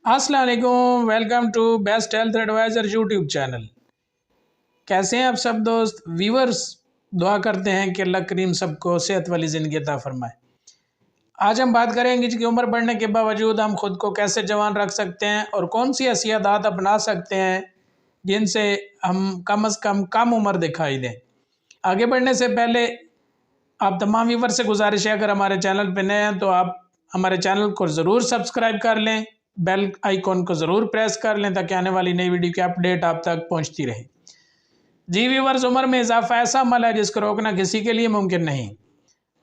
अस्सलाम वालेकुम, welcome to best health advisor YouTube channel. कैसे हैं आप सब दोस्त व्यूअर्स। दुआ करते हैं कि अल्लाह करीम सबको सेहत वाली ज़िंदगी अता फरमाए। आज हम बात करेंगे कि उम्र बढ़ने के बावजूद हम खुद को कैसे जवान रख सकते हैं और कौन सी ऐसी आदत अपना सकते हैं जिनसे हम कम से कम उम्र दिखाई दें। आगे बढ़ने से पहले आप तमाम व्यूअर से गुजारिश है, अगर हमारे चैनल पर नए हैं तो आप हमारे चैनल को ज़रूर सब्सक्राइब कर लें, बेल आइकॉन को ज़रूर प्रेस कर लें ताकि आने वाली नई वीडियो की अपडेट आप तक पहुंचती रहे। जी व्यूअर्स, उम्र में इजाफा ऐसा अमल है जिसको रोकना किसी के लिए मुमकिन नहीं।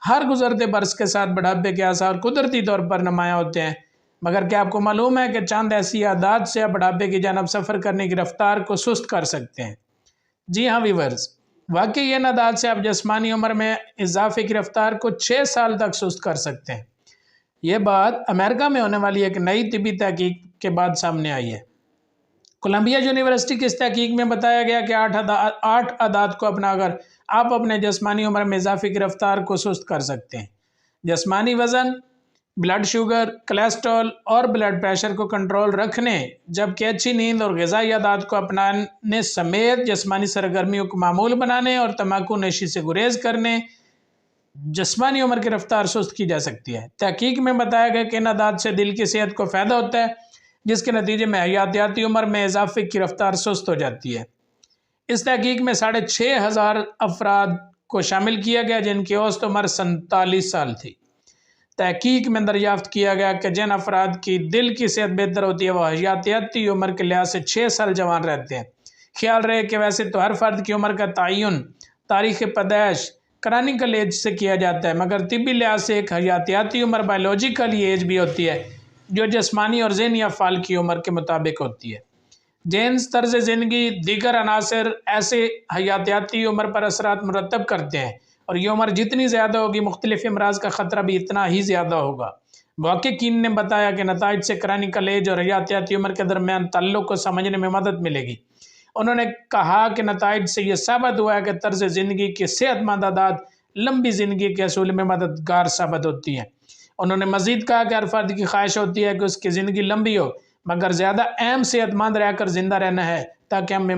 हर गुजरते बरस के साथ बुढ़ापे के आसार कुदरती तौर पर नुमायाँ होते हैं, मगर क्या आपको मालूम है कि चंद ऐसी आदत से आप बुढ़ापे की जानब सफ़र करने की रफ्तार को सुस्त कर सकते हैं। जी हाँ व्यूअर्स, वाकई इन आदत से आप जिस्मानी उम्र में इजाफे की रफ्तार को 6 साल तक सुस्त कर सकते हैं। ये बात अमेरिका में होने वाली एक नई तिबी तहकीक के बाद सामने आई है। कोलंबिया यूनिवर्सिटी की इस तहकीक में बताया गया कि 8 आदत को अपनाकर आप अपने जिस्मानी उम्र में इजाफे की रफ्तार को सुस्त कर सकते हैं। जिस्मानी वज़न, ब्लड शुगर, कोलेस्ट्रॉल और ब्लड प्रेशर को कंट्रोल रखने, जबकि अच्छी नींद और ग़िज़ाई आदत को अपनाने समेत जिस्मानी सरगर्मियों को मामूल बनाने और तम्बाकू नशी से गुरेज करने जिस्मानी उम्र की रफ्तार सुस्त की जा सकती है। तहकीक में बताया गया कि इन आदत से दिल की सेहत को फ़ायदा होता है, जिसके नतीजे में हयातियाती उम्र में इजाफे की रफ्तार सुस्त हो जाती है। इस तहकीक में 6,500 अफराद को शामिल किया गया जिनकी औसत उम्र 47 साल थी। तहकीक में दरियाफ्त किया गया कि जिन अफराद की दिल की सेहत बेहतर होती है वह हयातियाती उम्र के लिहाज से 6 साल जवान रहते हैं। ख्याल रहे कि वैसे तो हर फर्द की उम्र का तयन तारीख़ पैदाइश क्रॉनिकल एज से किया जाता है, मगर तिब्बी लिहाज से एक हयातियाती उम्र बायोलॉजिकल एज भी होती है जो जिस्मानी और ज़हनी अफ़ाल की उम्र के मुताबिक होती है। जेन्स, तर्ज ज़िंदगी, दीगर अनासर ऐसे हयातियाती उम्र पर असरात मुरतब करते हैं और ये उम्र जितनी ज़्यादा होगी मुख्तलिफ़ अमराज का ख़तरा भी इतना ही ज़्यादा होगा। मुहक्किकीन ने बताया कि नताइज से क्रॉनिकल एज और हयातियाती उम्र के दरमियान ताल्लुक़ को समझने में मदद मिलेगी। उन्होंने कहा कि नताइज से यह साबित हुआ है कि तर्ज ज़िंदगी की सेहतमंद आदत लंबी ज़िंदगी के असूल में मददगार साबित होती हैं। उन्होंने मज़ीद कहा कि हर फर्द की ख्वाहिश होती है कि उसकी ज़िंदगी लंबी हो, मगर ज़्यादा अहम सेहतमंद रहकर ज़िंदा रहना है ताकि हम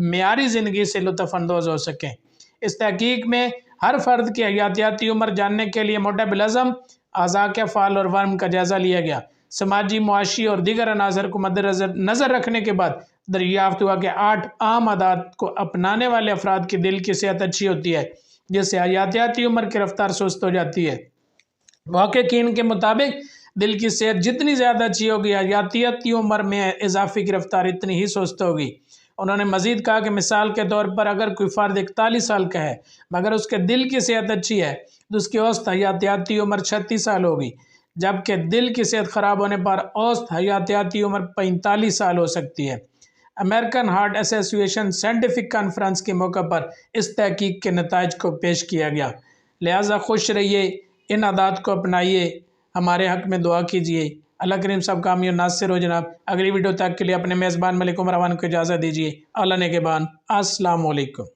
मेयारी ज़िंदगी से लुत्फ़अंदोज़ हो सकें। इस तहकीक में हर फर्द की हयातियाती उम्र जानने के लिए मेटाबॉलिज्म, अज़ा के फ़ाल और वर्म का जायज़ा लिया गया। समाजी, मुआशी और दीगर अनासर को मद्देनज़र रखने के बाद दरियाफ्त हुआ कि 8 आम आदत को अपनाने वाले अफराद की दिल की सेहत अच्छी होती है, जिससे हयातियाती उम्र की रफ्तार सुस्त हो जाती है। मुहक्किकीन के मुताबिक दिल की सेहत जितनी ज़्यादा अच्छी होगी, हयातियाती उम्र में इजाफे की रफ्तार इतनी ही सुस्त होगी। उन्होंने मज़ीद कहा कि मिसाल के तौर पर अगर कोई फ़र्द 41 साल का है मगर उसके दिल की सेहत अच्छी है तो उसकी औसत हयातियाती उम्र 36 साल होगी, जबकि दिल की सेहत ख़राब होने पर औसत हयातियाती उम्र 45 साल हो सकती है। American heart association scientific conference के मौके पर इस तहकीक के नताइज को पेश किया गया। लिहाजा खुश रहिए, इन आदत को अपनाइए, हमारे हक़ में दुआ कीजिए। अल्लाह करीम सब कामयाब नासिर हो जनाब। अगली वीडियो तक के लिए अपने मेज़बान मलिक उमर अवान को इजाज़त दीजिए। अल्लाह ने के बान। अस्सलाम वालेकुम।